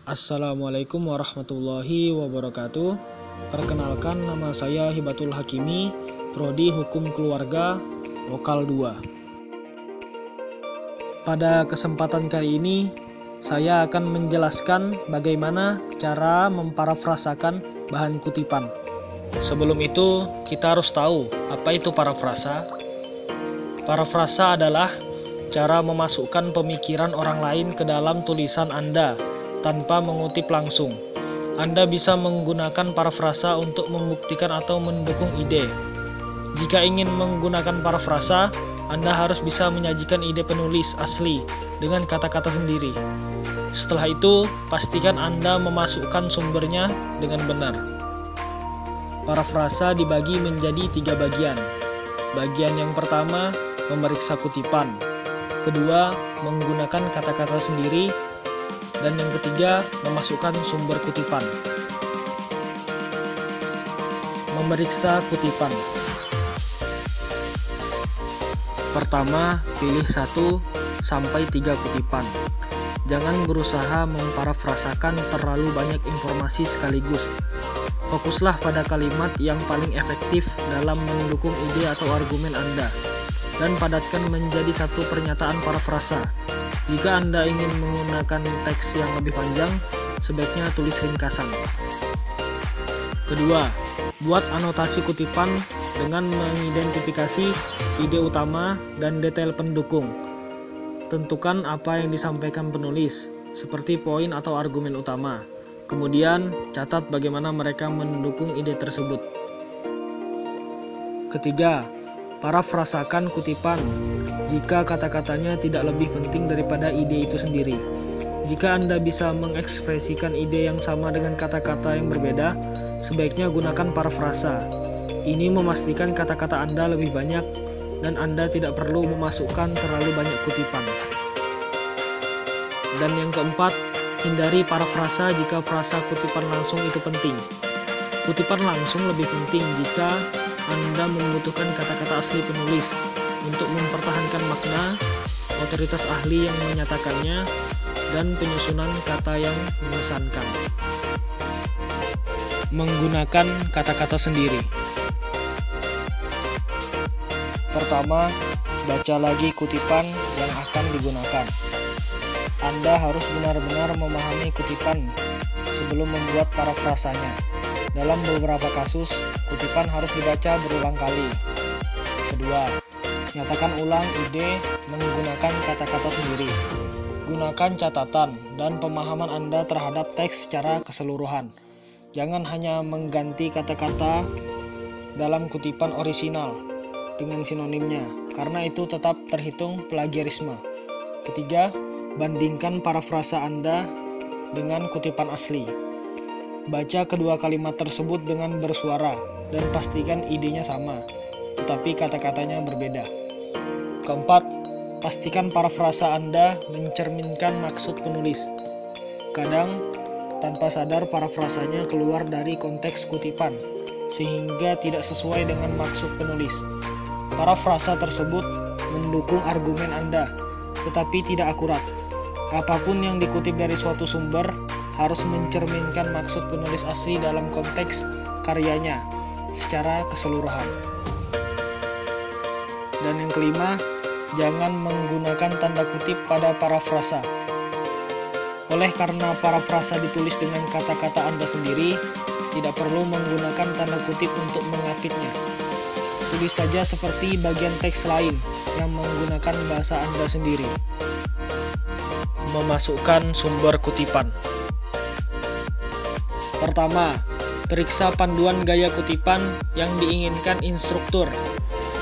Assalamualaikum warahmatullahi wabarakatuh. Perkenalkan, nama saya Hibatul Hakimi, Prodi Hukum Keluarga, Lokal 2. Pada kesempatan kali ini, saya akan menjelaskan bagaimana cara memparafrasakan bahan kutipan. Sebelum itu, kita harus tahu apa itu parafrasa. Parafrasa adalah cara memasukkan pemikiran orang lain ke dalam tulisan Anda tanpa mengutip langsung. Anda bisa menggunakan parafrasa untuk membuktikan atau mendukung ide. Jika ingin menggunakan parafrasa, Anda harus bisa menyajikan ide penulis asli dengan kata-kata sendiri. Setelah itu, pastikan Anda memasukkan sumbernya dengan benar. Parafrasa dibagi menjadi 3 bagian. Bagian yang pertama, memeriksa kutipan. Kedua, menggunakan kata-kata sendiri. Dan yang ketiga, memasukkan sumber kutipan. Memeriksa kutipan. Pertama, pilih 1 sampai 3 kutipan. Jangan berusaha memparafrasakan terlalu banyak informasi sekaligus. Fokuslah pada kalimat yang paling efektif dalam mendukung ide atau argumen Anda, dan padatkan menjadi satu pernyataan parafrasa. Jika Anda ingin menggunakan teks yang lebih panjang, sebaiknya tulis ringkasan. Kedua, buat anotasi kutipan dengan mengidentifikasi ide utama dan detail pendukung. Tentukan apa yang disampaikan penulis, seperti poin atau argumen utama. Kemudian, catat bagaimana mereka mendukung ide tersebut. Ketiga, parafrasakan kutipan jika kata-katanya tidak lebih penting daripada ide itu sendiri. Jika Anda bisa mengekspresikan ide yang sama dengan kata-kata yang berbeda, sebaiknya gunakan parafrasa. Ini memastikan kata-kata Anda lebih banyak dan Anda tidak perlu memasukkan terlalu banyak kutipan. Dan yang keempat, hindari parafrasa jika frasa kutipan langsung itu penting. Kutipan langsung lebih penting jika Anda membutuhkan kata-kata asli penulis untuk mempertahankan makna, otoritas ahli yang menyatakannya, dan penyusunan kata yang mengesankan. Menggunakan kata-kata sendiri. Pertama, baca lagi kutipan yang akan digunakan. Anda harus benar-benar memahami kutipan sebelum membuat parafrasanya. Dalam beberapa kasus, kutipan harus dibaca berulang kali. Kedua, nyatakan ulang ide menggunakan kata-kata sendiri. Gunakan catatan dan pemahaman Anda terhadap teks secara keseluruhan. Jangan hanya mengganti kata-kata dalam kutipan orisinal dengan sinonimnya, karena itu tetap terhitung plagiarisme. Ketiga, bandingkan parafrasa Anda dengan kutipan asli. Baca kedua kalimat tersebut dengan bersuara dan pastikan idenya sama, tetapi kata-katanya berbeda. Keempat, pastikan parafrasa Anda mencerminkan maksud penulis. Kadang, tanpa sadar parafrasanya keluar dari konteks kutipan, sehingga tidak sesuai dengan maksud penulis. Parafrasa tersebut mendukung argumen Anda, tetapi tidak akurat. Apapun yang dikutip dari suatu sumber harus mencerminkan maksud penulis asli dalam konteks karyanya secara keseluruhan. Dan yang kelima, jangan menggunakan tanda kutip pada parafrasa. Oleh karena parafrasa ditulis dengan kata-kata Anda sendiri, tidak perlu menggunakan tanda kutip untuk mengapitnya. Tulis saja seperti bagian teks lain yang menggunakan bahasa Anda sendiri. Memasukkan sumber kutipan. Pertama, periksa panduan gaya kutipan yang diinginkan instruktur.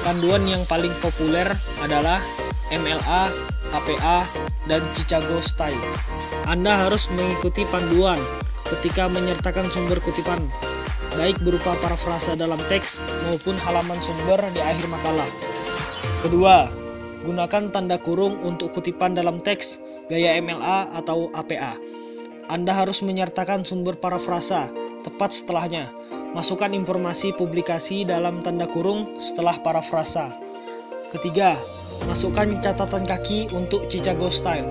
Panduan yang paling populer adalah MLA, APA, dan Chicago Style. Anda harus mengikuti panduan ketika menyertakan sumber kutipan, baik berupa parafrasa dalam teks maupun halaman sumber di akhir makalah. Kedua, gunakan tanda kurung untuk kutipan dalam teks gaya MLA atau APA. Anda harus menyertakan sumber parafrasa tepat setelahnya. Masukkan informasi publikasi dalam tanda kurung setelah parafrasa. Ketiga, masukkan catatan kaki untuk Chicago Style.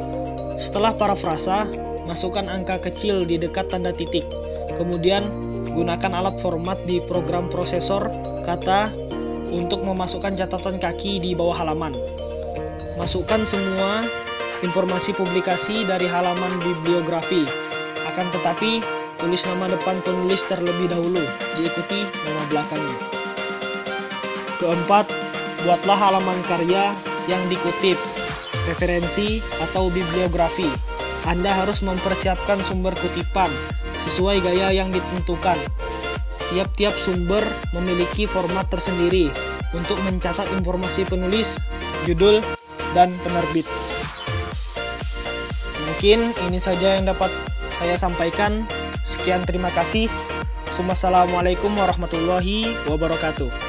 Setelah parafrasa, masukkan angka kecil di dekat tanda titik. Kemudian, gunakan alat format di program prosesor kata untuk memasukkan catatan kaki di bawah halaman. Masukkan semua informasi publikasi dari halaman bibliografi. Akan tetapi, tulis nama depan penulis terlebih dahulu, diikuti nama belakangnya. Keempat, buatlah halaman karya yang dikutip, referensi atau bibliografi. Anda harus mempersiapkan sumber kutipan sesuai gaya yang ditentukan. Tiap-tiap sumber memiliki format tersendiri untuk mencatat informasi penulis, judul, dan penerbit. Mungkin ini saja yang dapat saya sampaikan. Sekian, terima kasih. Wassalamualaikum warahmatullahi wabarakatuh.